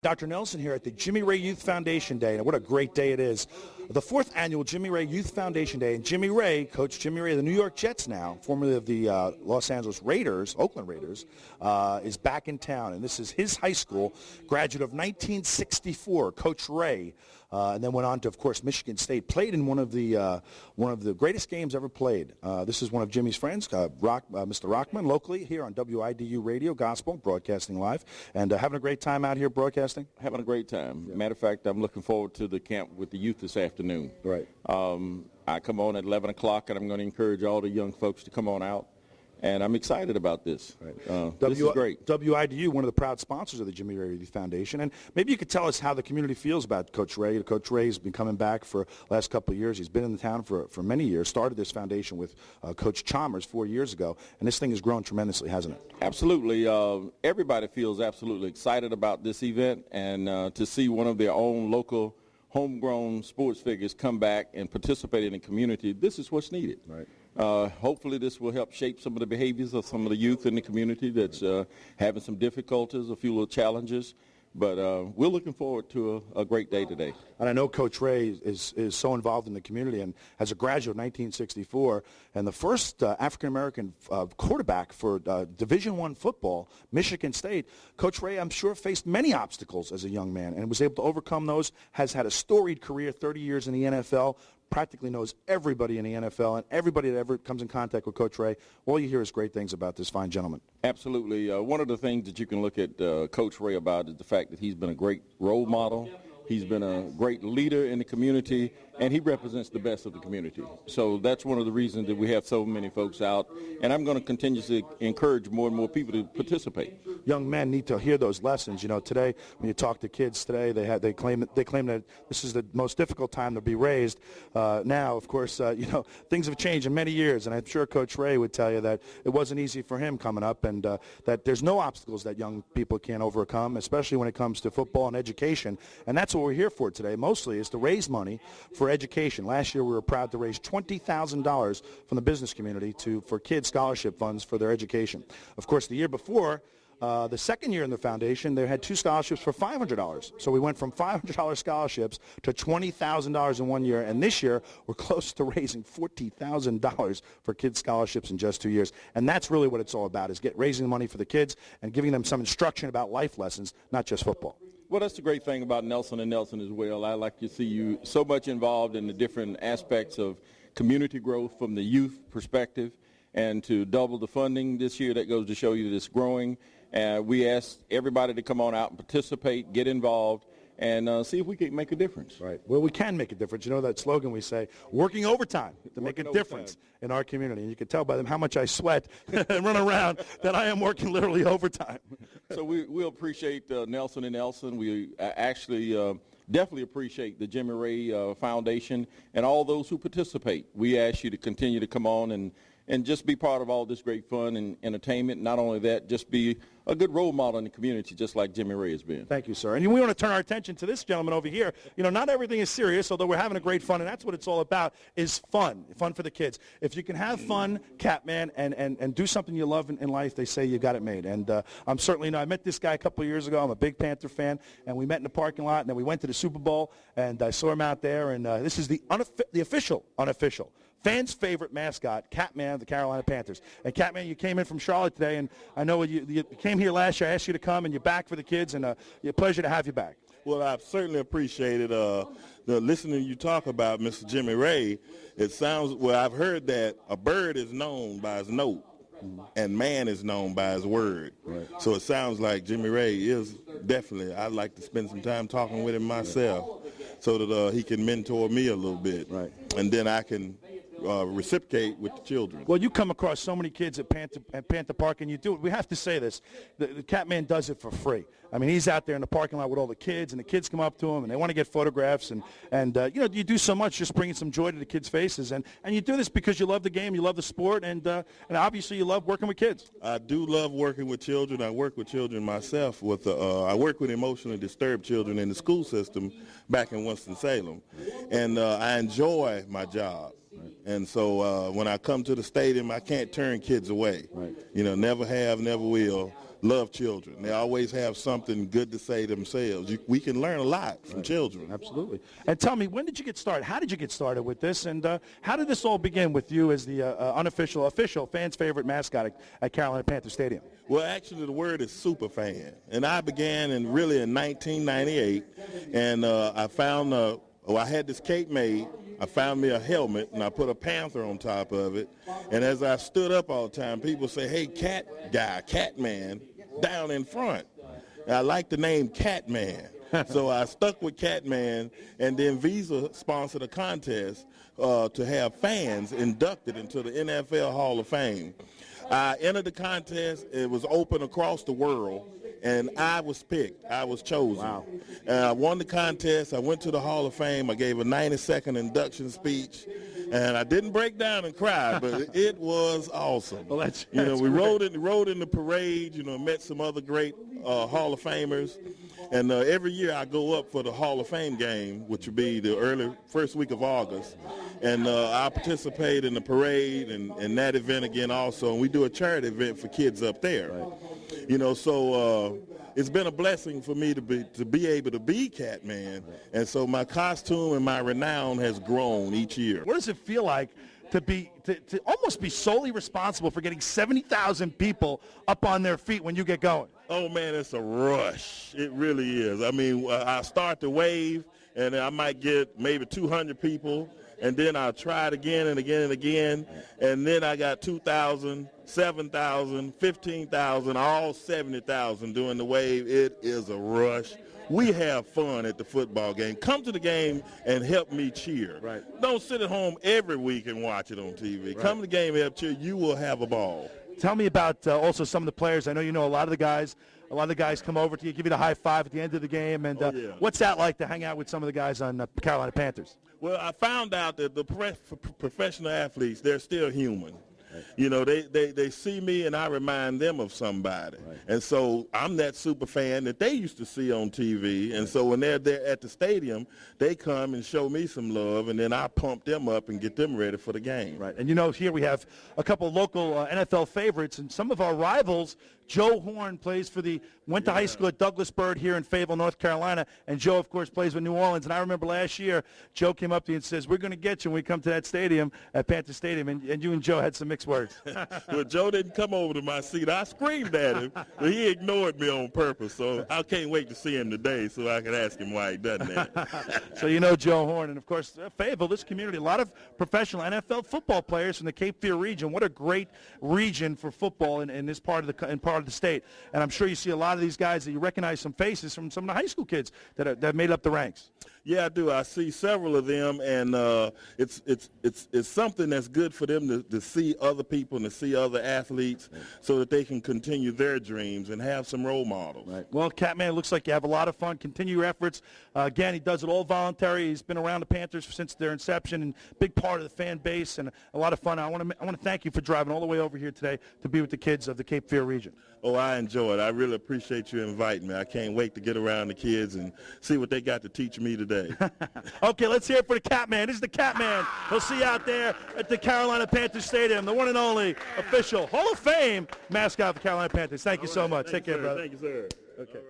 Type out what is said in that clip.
Dr. Nelson here at the Jimmy Raye Youth Foundation Day, and what a great day it is. The 4th annual Jimmy Raye Youth Foundation Day, and Jimmy Raye, Coach Jimmy Raye of the New York Jets now, formerly of the Los Angeles Raiders, Oakland Raiders, is back in town, and this is his high school, graduate of 1964, Coach Raye, and then went on to, of course, Michigan State, played in one of the greatest games ever played. This is one of Jimmy's friends, Mr. Rockman, locally here on WIDU Radio, Gospel, broadcasting live, and having a great time out here broadcasting. Having a great time. Yeah. Matter of fact, I'm looking forward to the camp with the youth this afternoon. Right. I come on at 11 o'clock, and I'm going to encourage all the young folks to come on out. And I'm excited about this. Right. This is great. WIDU, one of the proud sponsors of the Jimmy Raye Youth Foundation. And maybe you could tell us how the community feels about Coach Raye. Coach Ray's been coming back for the last couple of years. He's been in the town for many years, started this foundation with Coach Chalmers 4 years ago. And this thing has grown tremendously, hasn't it? Absolutely. Everybody feels absolutely excited about this event. And to see one of their own local homegrown sports figures come back and participate in the community, this is what's needed. Right. Hopefully this will help shape some of the behaviors of some of the youth in the community that's having some difficulties, a few little challenges. But we're looking forward to a great day today. And I know Coach Raye is so involved in the community, and as a graduate of 1964 and the first African-American quarterback for Division I football, Michigan State, Coach Raye, I'm sure, faced many obstacles as a young man and was able to overcome those, has had a storied career, 30 years in the NFL, practically knows everybody in the NFL, and everybody that ever comes in contact with Coach Raye, all you hear is great things about this fine gentleman. Absolutely. One of the things that you can look at Coach Raye about is the fact that he's been a great role model. He's been a great leader in the community, and he represents the best of the community. So that's one of the reasons that we have so many folks out, and I'm going to continue to encourage more and more people to participate. Young men need to hear those lessons. You know, today when you talk to kids today, they claim that this is the most difficult time to be raised. Now, of course, things have changed in many years, and I'm sure Coach Raye would tell you that it wasn't easy for him coming up, and that there's no obstacles that young people can't overcome, especially when it comes to football and education. And that's what we're here for today, mostly, is to raise money for education. Last year, we were proud to raise $20,000 from the business community for kids' scholarship funds for their education. Of course, the year before, the second year in the foundation, they had 2 scholarships for $500. So we went from $500 scholarships to $20,000 in 1 year. And this year, we're close to raising $40,000 for kids' scholarships in just 2 years. And that's really what it's all about, is raising money for the kids and giving them some instruction about life lessons, not just football. Well, that's the great thing about Nelson and Nelson as well. I like to see you so much involved in the different aspects of community growth from the youth perspective, and to double the funding this year, that goes to show you that it's growing. We ask everybody to come on out and participate, get involved, and see if we can make a difference. Right. Well, we can make a difference. You know that slogan we say, working overtime to make a difference in our community. And you can tell by them how much I sweat and run around that I am working literally overtime. So we appreciate Nelson and Nelson. We actually definitely appreciate the Jimmy Raye Foundation and all those who participate. We ask you to continue to come on and just be part of all this great fun and entertainment. Not only that, just be a good role model in the community, just like Jimmy Raye has been. Thank you, sir. And we want to turn our attention to this gentleman over here. You know, not everything is serious, although we're having a great fun, and that's what it's all about, is fun for the kids. If you can have fun, Catman, and do something you love in life, they say you got it made. And I'm certainly, I met this guy a couple of years ago. I'm a big Panther fan, and we met in the parking lot, and then we went to the Super Bowl, and I saw him out there, and this is the official unofficial fans' favorite mascot, Catman of the Carolina Panthers. And Catman, you came in from Charlotte today, and I know you came here last year. I asked you to come, and you're back for the kids, and it's a pleasure to have you back. Well, I've certainly appreciated listening to you talk about Mr. Jimmy Raye. It sounds, well, I've heard that a bird is known by his note, and man is known by his word. Right. So it sounds like Jimmy Raye is definitely, I'd like to spend some time talking with him myself so that he can mentor me a little bit. Right. And then I can reciprocate with the children. Well, you come across so many kids at Panther Park, and you do it. We have to say this. The Catman does it for free. I mean, he's out there in the parking lot with all the kids, and the kids come up to him, and they want to get photographs. And you do so much just bringing some joy to the kids' faces. And you do this because you love the game, you love the sport, and obviously you love working with kids. I do love working with children. I work with children myself. I work with emotionally disturbed children in the school system back in Winston-Salem. And I enjoy my job. Right. And so when I come to the stadium, I can't turn kids away. Right. Never have, never will. love children. They always have something good to say themselves. We can learn a lot from children. Absolutely. And tell me, when did you get started? How did you get started with this? And how did this all begin with you as the official fans' favorite mascot at Carolina Panther Stadium? Well, actually, the word is super fan. And I began in 1998, and I had this cape made. I found me a helmet, and I put a panther on top of it. And as I stood up all the time, people say, hey, cat guy, Catman, down in front. And I like the name Catman. So I stuck with Catman, and then Visa sponsored a contest to have fans inducted into the NFL Hall of Fame. I entered the contest. It was open across the world, and I was picked. I was chosen. Wow. And I won the contest. I went to the Hall of Fame. I gave a 90-second induction speech, and I didn't break down and cry, but it was awesome. Well, that's we great. rode in the parade. Met some other great Hall of Famers, and every year I go up for the Hall of Fame game, which would be the first week of August, and I participate in the parade and that event again also, and we do a charity event for kids up there. Right. So it's been a blessing for me to be able to be Catman, and so my costume and my renown has grown each year. What does it feel like to almost be solely responsible for getting 70,000 people up on their feet when you get going? Oh, man, it's a rush. It really is. I mean, I start the wave, and I might get maybe 200 people, and then I'll try it again and again and again, and then I got 2,000, 7,000, 15,000, all 70,000 doing the wave. It is a rush. We have fun at the football game. Come to the game and help me cheer. Right. Don't sit at home every week and watch it on TV. Right. Come to the game and help cheer. You will have a ball. Tell me about also some of the players. I know you know a lot of the guys. A lot of the guys come over to you, give you the high five at the end of the game. And what's that like to hang out with some of the guys on the Carolina Panthers? Well, I found out that the professional athletes, they're still human. Right. They see me and I remind them of somebody. Right. And so I'm that super fan that they used to see on TV. And so when they're there at the stadium, they come and show me some love, and then I pump them up and get them ready for the game. Right. And here we have a couple of local NFL favorites, and some of our rivals. Joe Horn went to high school at Douglas Byrd here in Fayetteville, North Carolina, and Joe, of course, plays with New Orleans. And I remember last year, Joe came up to you and says, we're going to get you when we come to that stadium, at Panther Stadium, and you and Joe had some mixed words. Well, Joe didn't come over to my seat. I screamed at him, but he ignored me on purpose, so I can't wait to see him today so I can ask him why he done that. So you know Joe Horn, and, of course, Fayetteville, this community, a lot of professional NFL football players from the Cape Fear region. What a great region for football in this part of the state. And I'm sure you see a lot of these guys that you recognize some faces from some of the high school kids that made up the ranks. Yeah, I do. I see several of them, and it's something that's good for them to see other people and to see other athletes, so that they can continue their dreams and have some role models. Right. Well, Catman, it looks like you have a lot of fun. Continue your efforts. Again, he does it all voluntary. He's been around the Panthers since their inception, and big part of the fan base, and a lot of fun. I want to thank you for driving all the way over here today to be with the kids of the Cape Fear region. Oh, I enjoy it. I really appreciate you inviting me. I can't wait to get around the kids and see what they got to teach me today. Okay, let's hear it for the Catman. This is the Catman. We'll see you out there at the Carolina Panthers Stadium, the one and only official Hall of Fame mascot of the Carolina Panthers. Thank you so much. Take care, brother. Thank you, sir. Okay.